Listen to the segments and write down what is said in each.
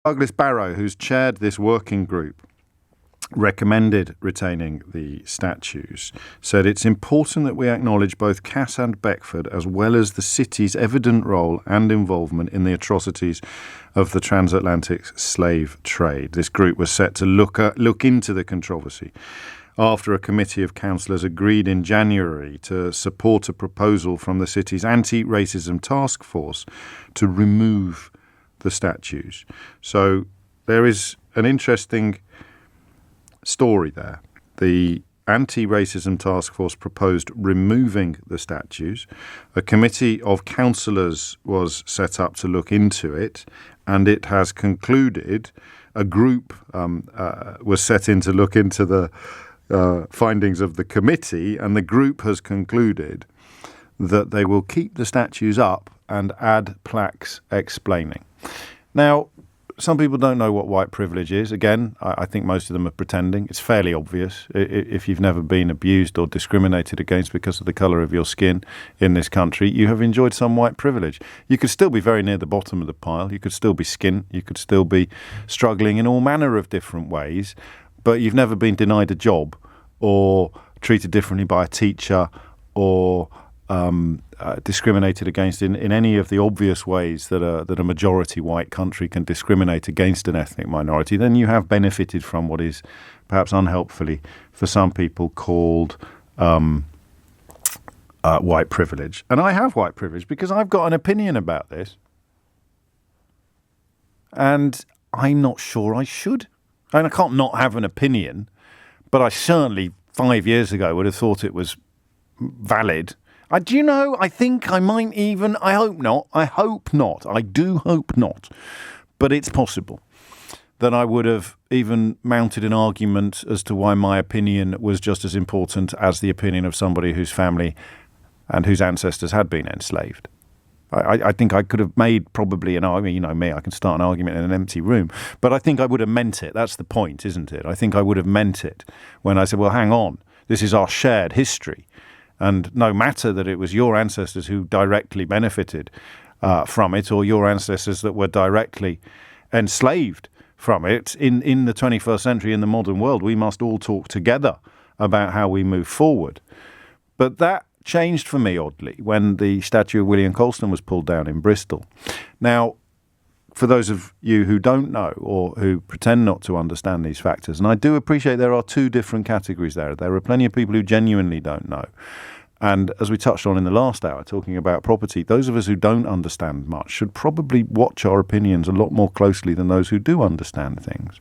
Douglas Barrow, who's chaired this working group, recommended retaining the statues, said it's important that we acknowledge both Cass and Beckford as well as the city's evident role and involvement in the atrocities of the transatlantic slave trade. This group was set to look into the controversy after a committee of councillors agreed in January to support a proposal from the city's anti-racism task force to remove the statues. So there is an interesting story there. The anti-racism task force proposed removing the statues. A committee of councillors was set up to look into it, and it has concluded. A group was set in to look into the findings of the committee, and the group has concluded that they will keep the statues up and add plaques explaining. Now, some people don't know what white privilege is. Again, I think most of them are pretending. It's fairly obvious. If you've never been abused or discriminated against because of the colour of your skin in this country, you have enjoyed some white privilege. You could still be very near the bottom of the pile. You could still be skint. You could still be struggling in all manner of different ways, but you've never been denied a job or treated differently by a teacher or discriminated against in any of the obvious ways that a majority white country can discriminate against an ethnic minority, then you have benefited from what is perhaps unhelpfully for some people called white privilege. And I have white privilege because I've got an opinion about this. And I'm not sure I should. And I can't not have an opinion, but I certainly 5 years ago would have thought it was valid. I think I might even, I hope not, I do hope not, but it's possible that I would have even mounted an argument as to why my opinion was just as important as the opinion of somebody whose family and whose ancestors had been enslaved. I think I could have made probably an argument, you know me, I can start an argument in an empty room, but I think I would have meant it. That's the point, isn't it? I think I would have meant it when I said, well, hang on, this is our shared history. And no matter that it was your ancestors who directly benefited from it or your ancestors that were directly enslaved from it, in the 21st century, in the modern world, we must all talk together about how we move forward. But that changed for me, oddly, when the statue of William Colston was pulled down in Bristol. Now, for those of you who don't know or who pretend not to understand these factors, and I do appreciate there are two different categories there. There are plenty of people who genuinely don't know. And as we touched on in the last hour, talking about property, those of us who don't understand much should probably watch our opinions a lot more closely than those who do understand things.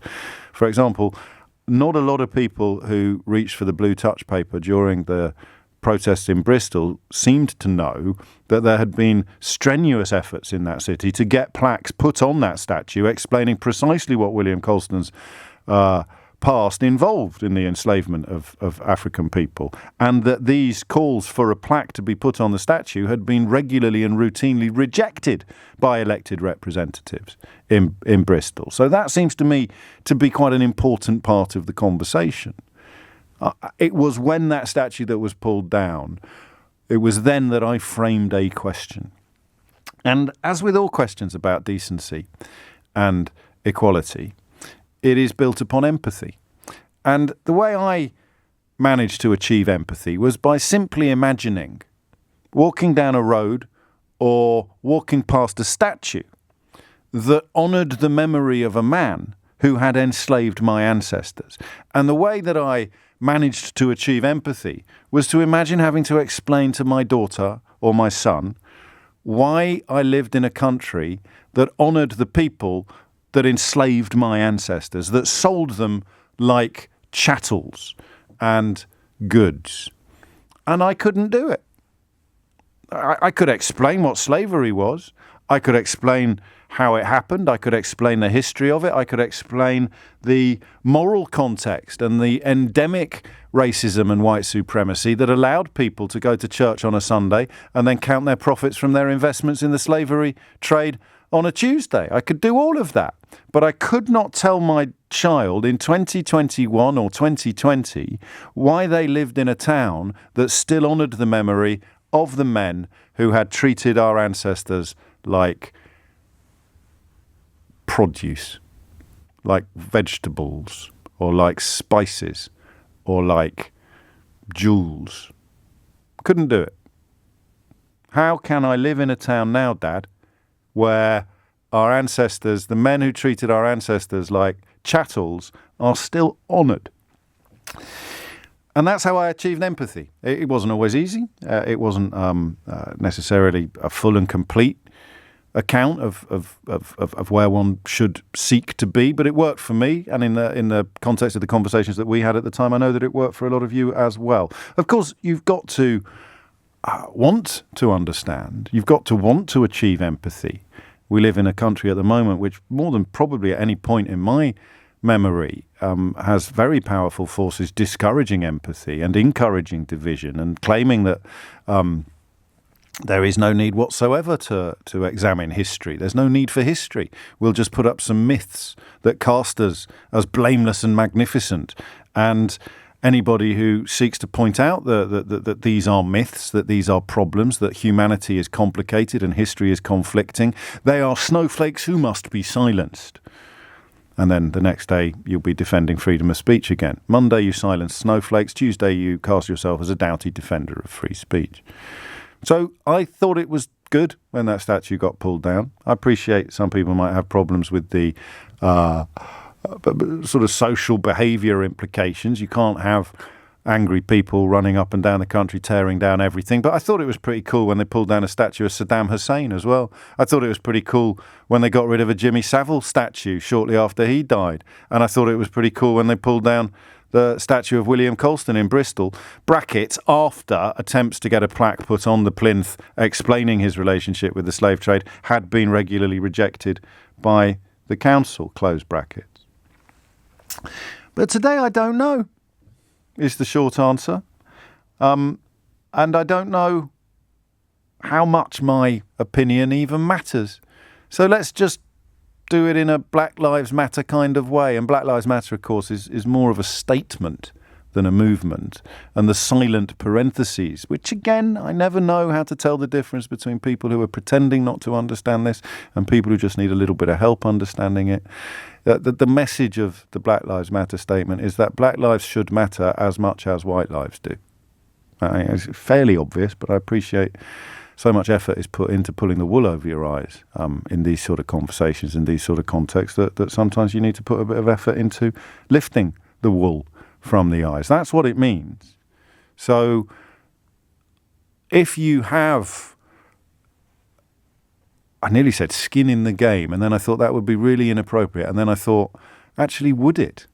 For example, not a lot of people who reached for the blue touch paper during the protests in Bristol seemed to know that there had been strenuous efforts in that city to get plaques put on that statue explaining precisely what William Colston's past involved in the enslavement of African people, and that these calls for a plaque to be put on the statue had been regularly and routinely rejected by elected representatives in Bristol. So that seems to me to be quite an important part of the conversation. It was when that statue that was pulled down, it was then that I framed a question. And as with all questions about decency and equality, it is built upon empathy. And the way I managed to achieve empathy was by simply imagining walking down a road or walking past a statue that honoured the memory of a man who had enslaved my ancestors. And the way that I managed to achieve empathy was to imagine having to explain to my daughter or my son why I lived in a country that honoured the people that enslaved my ancestors, that sold them like chattels and goods. And I couldn't do it. I could explain what slavery was. I could explain how it happened. I could explain the history of it. I could explain the moral context and the endemic racism and white supremacy that allowed people to go to church on a Sunday and then count their profits from their investments in the slavery trade on a Tuesday. I could do all of that. But I could not tell my child in 2021 or 2020 why they lived in a town that still honoured the memory of the men who had treated our ancestors like produce. like vegetables or like spices or like jewels. Couldn't do it. How can I live in a town now, Dad, where our ancestors, the men who treated our ancestors like chattels, are still honoured? And that's how I achieved empathy. It wasn't always easy. It wasn't necessarily a full and complete account of where one should seek to be, but it worked for me. And in the context of the conversations that we had at the time, I know that it worked for a lot of you as well. Of course, you've got to want to understand. You've got to want to achieve empathy. We live in a country at the moment which, more than probably at any point in my memory, has very powerful forces discouraging empathy and encouraging division and claiming that there is no need whatsoever to examine history. There's no need for history. We'll just put up some myths that cast us as blameless and magnificent. And anybody who seeks to point out that these are myths, that these are problems, that humanity is complicated and history is conflicting, they are snowflakes who must be silenced. And then the next day, you'll be defending freedom of speech again. Monday, you silence snowflakes. Tuesday, you cast yourself as a doughty defender of free speech. So I thought it was good when that statue got pulled down. I appreciate some people might have problems with the sort of social behaviour implications. You can't have angry people running up and down the country tearing down everything. But I thought it was pretty cool when they pulled down a statue of Saddam Hussein as well. I thought it was pretty cool when they got rid of a Jimmy Savile statue shortly after he died. And I thought it was pretty cool when they pulled down the statue of William Colston in Bristol, brackets, after attempts to get a plaque put on the plinth explaining his relationship with the slave trade had been regularly rejected by the council, close brackets. But today I don't know, is the short answer. And I don't know how much my opinion even matters. So let's just do it in a Black Lives Matter kind of way. And Black Lives Matter, of course, is more of a statement than a movement. And the silent parentheses, which again, I never know how to tell the difference between people who are pretending not to understand this and people who just need a little bit of help understanding it. The message of the Black Lives Matter statement is that black lives should matter as much as white lives do. It's fairly obvious, but I appreciate so much effort is put into pulling the wool over your eyes in these sort of conversations, in these sort of contexts, that sometimes you need to put a bit of effort into lifting the wool from the eyes. That's what it means. So if you have, I nearly said skin in the game, and then I thought that would be really inappropriate. And then I thought, actually, would it?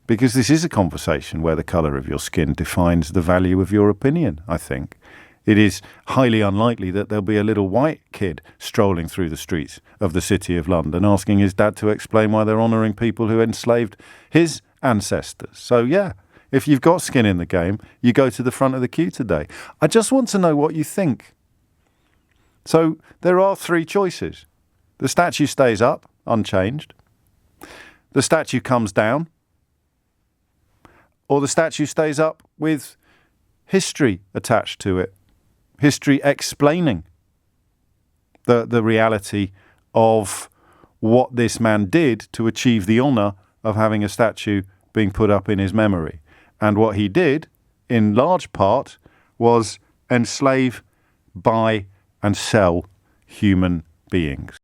Because this is a conversation where the colour of your skin defines the value of your opinion, I think. It is highly unlikely that there'll be a little white kid strolling through the streets of the City of London asking his dad to explain why they're honouring people who enslaved his ancestors. So, yeah, if you've got skin in the game, you go to the front of the queue today. I just want to know what you think. So there are three choices. The statue stays up, unchanged. The statue comes down. Or the statue stays up with history attached to it. History explaining the reality of what this man did to achieve the honour of having a statue being put up in his memory. And what he did, in large part, was enslave, buy and sell human beings.